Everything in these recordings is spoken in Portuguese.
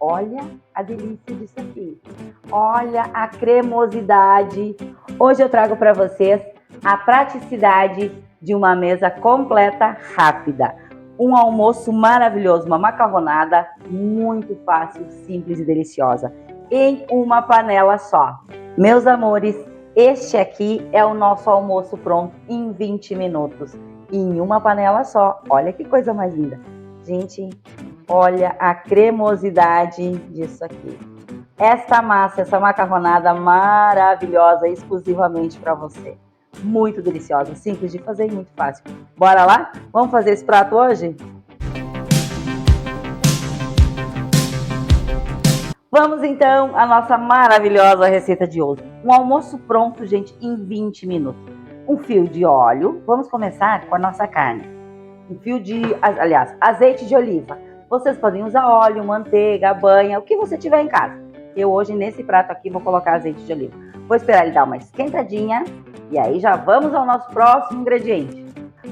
Olha a delícia disso aqui. Olha a cremosidade. Hoje eu trago para vocês a praticidade de uma mesa completa rápida. Um almoço maravilhoso, uma macarronada muito fácil, simples e deliciosa, em uma panela só. Meus amores, este aqui é o nosso almoço pronto em 20 minutos, em uma panela só. Olha que coisa mais linda. Gente, olha a cremosidade disso aqui. Esta massa, essa macarronada maravilhosa, exclusivamente para você. Muito deliciosa, simples de fazer e muito fácil. Bora lá? Vamos fazer esse prato hoje? Vamos então à nossa maravilhosa receita de hoje. Um almoço pronto, gente, em 20 minutos. Um fio de óleo. Vamos começar com a nossa carne. Um fio de, azeite de oliva. Vocês podem usar óleo, manteiga, banha, o que você tiver em casa. Eu hoje, nesse prato aqui, vou colocar azeite de oliva. Vou esperar ele dar uma esquentadinha e aí já vamos ao nosso próximo ingrediente.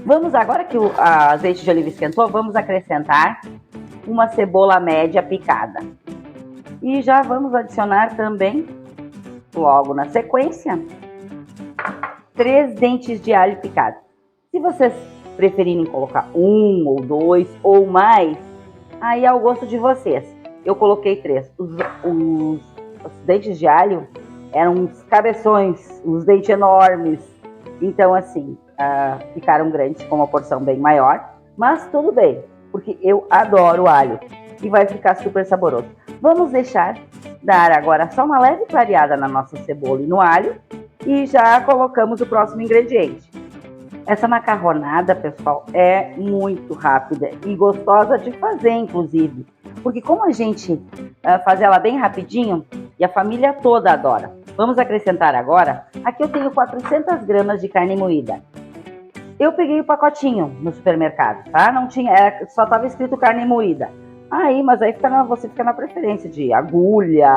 Vamos, agora que o azeite de oliva esquentou, vamos acrescentar uma cebola média picada. E já vamos adicionar também, logo na sequência, 3 dentes de alho picados. Se vocês preferirem colocar 1 ou 2 ou mais, aí é ao gosto de vocês. Eu coloquei 3. Os dentes de alho eram uns cabeções, uns dentes enormes. Então, assim, ficaram grandes, com uma porção bem maior. Mas tudo bem, porque eu adoro alho e vai ficar super saboroso. Vamos deixar dar agora só uma leve clareada na nossa cebola e no alho e já colocamos o próximo ingrediente. Essa macarronada, pessoal, é muito rápida e gostosa de fazer, inclusive. Porque como a gente faz ela bem rapidinho e a família toda adora. Vamos acrescentar agora, aqui eu tenho 400 gramas de carne moída. Eu peguei o pacotinho no supermercado, tá? Não tinha, só estava escrito carne moída. Mas aí você fica na preferência de agulha,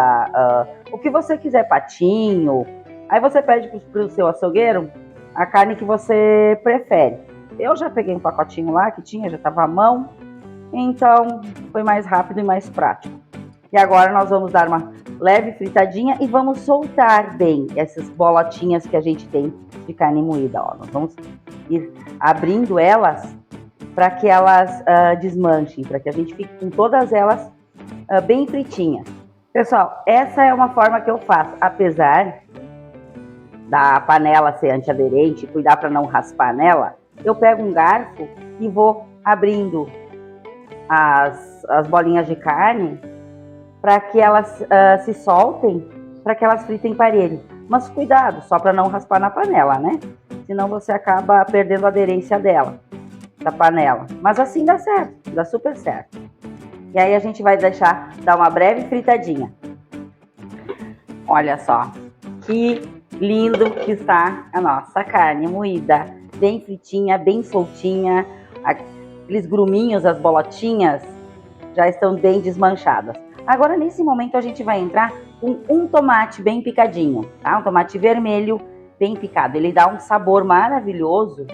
o que você quiser, patinho. Aí você pede para o seu açougueiro a carne que você prefere. Eu já peguei um pacotinho lá que tinha, já estava à mão, então foi mais rápido e mais prático. E agora nós vamos dar uma leve fritadinha e vamos soltar bem essas bolotinhas que a gente tem de carne moída. Ó, nós vamos ir abrindo elas para que elas desmanchem, para que a gente fique com todas elas bem fritinhas. Pessoal, essa é uma forma que eu faço, apesar da panela ser antiaderente, cuidar para não raspar nela, eu pego um garfo e vou abrindo as bolinhas de carne para que elas se soltem, para que elas fritem parelho. Mas cuidado, só para não raspar na panela, né? Senão você acaba perdendo a aderência dela, da panela. Mas assim dá certo, dá super certo. E aí a gente vai deixar dar uma breve fritadinha. Olha só, que lindo que está a nossa carne moída, bem fritinha, bem soltinha. Aqueles gruminhos, as bolotinhas, já estão bem desmanchadas. Agora, nesse momento, a gente vai entrar com um tomate bem picadinho, tá? Um tomate vermelho bem picado. Ele dá um sabor maravilhoso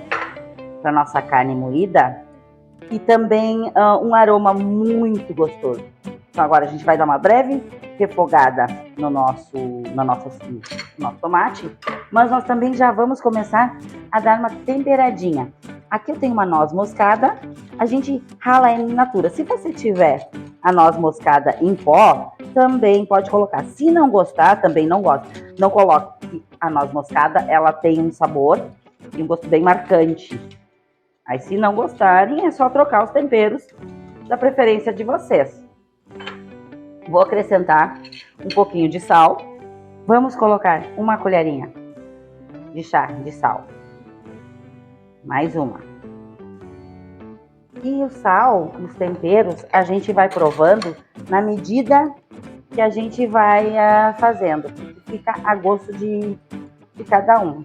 para nossa carne moída e também um aroma muito gostoso. Então agora a gente vai dar uma breve refogada no nosso tomate, mas nós também já vamos começar a dar uma temperadinha. Aqui eu tenho uma noz moscada, a gente rala em natura. Se você tiver a noz moscada em pó, também pode colocar. Se não gostar, também não gosta. Não coloque a noz moscada, ela tem um sabor e um gosto bem marcante. Aí se não gostarem, é só trocar os temperos da preferência de vocês. Vou acrescentar um pouquinho de sal. Vamos colocar uma colherinha de chá de sal. Mais uma. E o sal, os temperos, a gente vai provando na medida que a gente vai fazendo. Fica a gosto de cada um.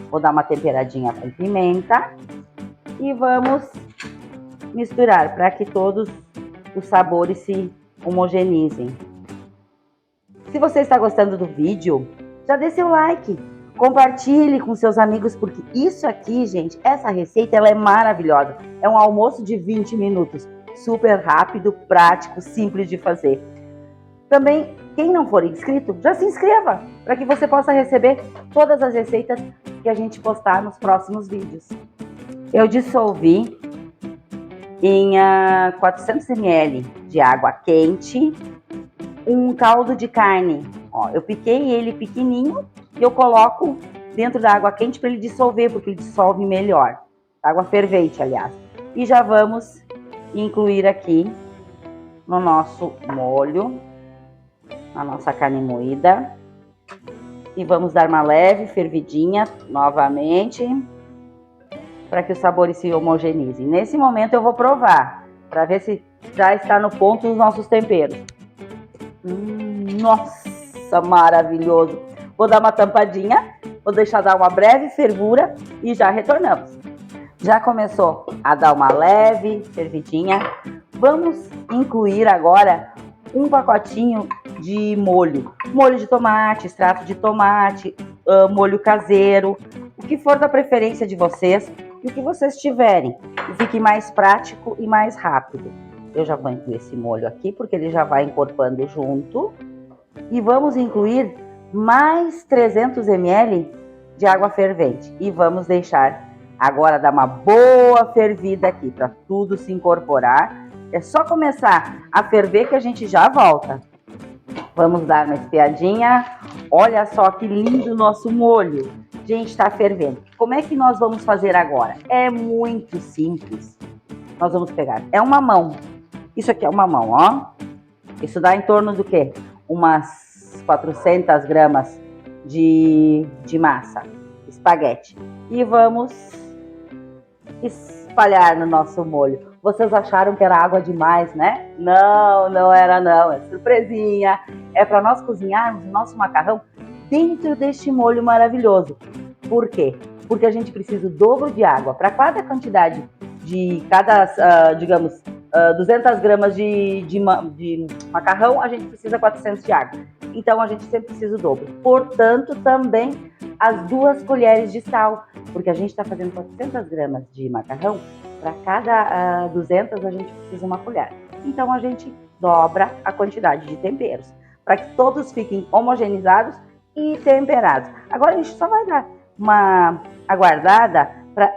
Vou dar uma temperadinha com pimenta. E vamos misturar para que todos os sabores se homogeneizem. Se você está gostando do vídeo, já dê seu like, compartilhe com seus amigos, porque isso aqui, gente, essa receita, ela é maravilhosa. É um almoço de 20 minutos, super rápido, prático, simples de fazer. Também, quem não for inscrito, já se inscreva, para que você possa receber todas as receitas que a gente postar nos próximos vídeos. Eu dissolvi em 400 ml de água quente um caldo de carne. Ó, eu piquei ele pequenininho e eu coloco dentro da água quente para ele dissolver, porque ele dissolve melhor. Água fervente, aliás. E já vamos incluir aqui no nosso molho, na nossa carne moída. E vamos dar uma leve fervidinha novamente, para que os sabores se homogeneizem. Nesse momento eu vou provar, para ver se já está no ponto os nossos temperos. Nossa, maravilhoso! Vou dar uma tampadinha, vou deixar dar uma breve fervura e já retornamos. Já começou a dar uma leve fervidinha. Vamos incluir agora um pacotinho de molho. Molho de tomate, extrato de tomate, molho caseiro, o que for da preferência de vocês e o que vocês tiverem, que fique mais prático e mais rápido. Eu já vou incluir esse molho aqui, porque ele já vai encorpando junto. E vamos incluir mais 300 ml de água fervente. E vamos deixar agora dar uma boa fervida aqui, para tudo se incorporar. É só começar a ferver que a gente já volta. Vamos dar uma espiadinha. Olha só que lindo o nosso molho. Gente, está fervendo. Como é que nós vamos fazer agora? É muito simples. Nós vamos pegar, é uma mão. Isso aqui é uma mão, ó. Isso dá em torno do quê? Umas 400 gramas de massa, espaguete. E vamos espalhar no nosso molho. Vocês acharam que era água demais, né? Não, não era não. É surpresinha. É para nós cozinharmos o nosso macarrão dentro deste molho maravilhoso. Por quê? Porque a gente precisa o dobro de água. Para cada quantidade de digamos, 200 gramas de macarrão, a gente precisa 400 de água. Então, a gente sempre precisa o dobro. Portanto, também as 2 colheres de sal, porque a gente está fazendo 400 gramas de macarrão, para cada 200 a gente precisa uma colher. Então, a gente dobra a quantidade de temperos, para que todos fiquem homogeneizados e temperados. Agora, a gente só vai dar uma aguardada para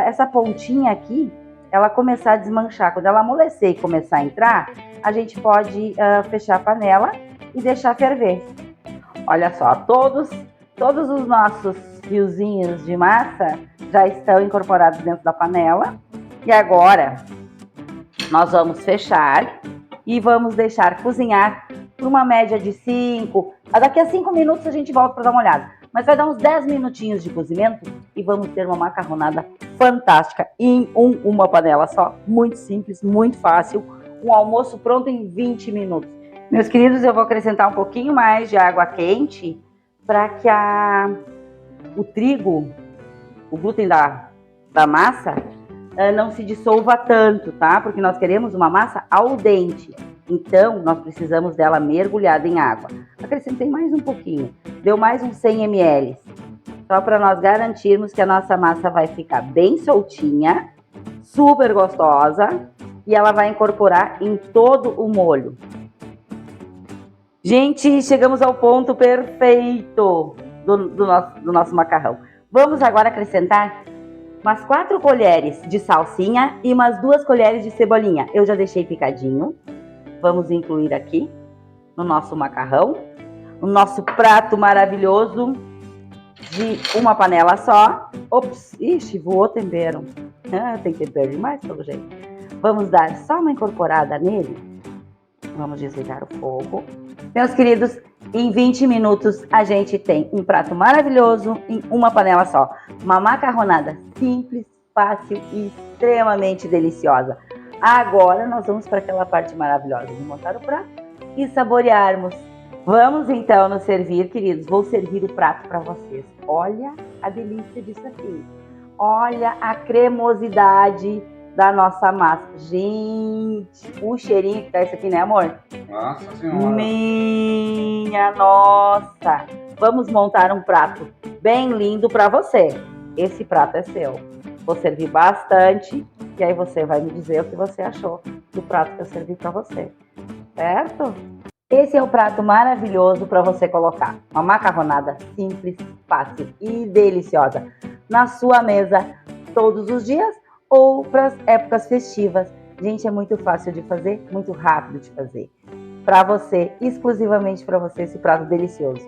essa pontinha aqui, ela começar a desmanchar. Quando ela amolecer e começar a entrar, a gente pode fechar a panela e deixar ferver. Olha só, todos os nossos fiozinhos de massa já estão incorporados dentro da panela. E agora, nós vamos fechar e vamos deixar cozinhar por uma média de 5. Daqui a 5 minutos a gente volta para dar uma olhada. Mas vai dar uns 10 minutinhos de cozimento e vamos ter uma macarronada fantástica em uma panela só. Muito simples, muito fácil. Um almoço pronto em 20 minutos. Meus queridos, eu vou acrescentar um pouquinho mais de água quente para que o trigo, o glúten da massa, não se dissolva tanto, tá? Porque nós queremos uma massa al dente. Então, nós precisamos dela mergulhada em água. Acrescentei mais um pouquinho. Deu mais uns 100 ml. Só para nós garantirmos que a nossa massa vai ficar bem soltinha, super gostosa, e ela vai incorporar em todo o molho. Gente, chegamos ao ponto perfeito do nosso macarrão. Vamos agora acrescentar umas 4 colheres de salsinha e umas 2 colheres de cebolinha. Eu já deixei picadinho. Vamos incluir aqui no nosso macarrão. O nosso prato maravilhoso de uma panela só. Ops, ixi, voou tempero. Tem tempero demais pelo jeito. Vamos dar só uma incorporada nele. Vamos desligar o fogo. Meus queridos, em 20 minutos a gente tem um prato maravilhoso em uma panela só. Uma macarronada simples, fácil e extremamente deliciosa. Agora nós vamos para aquela parte maravilhosa de montar o prato e saborearmos. Vamos então nos servir, queridos. Vou servir o prato para vocês. Olha a delícia disso aqui. Olha a cremosidade da nossa massa. Gente, o cheirinho que tá isso aqui, né, amor? Nossa Senhora! Minha nossa! Vamos montar um prato bem lindo para você. Esse prato é seu. Vou servir bastante e aí você vai me dizer o que você achou do prato que eu servi para você. Certo? Esse é o prato maravilhoso para você colocar uma macarronada simples, fácil e deliciosa na sua mesa todos os dias ou para as épocas festivas. Gente, é muito fácil de fazer, muito rápido de fazer. Para você, exclusivamente para você, esse prato delicioso.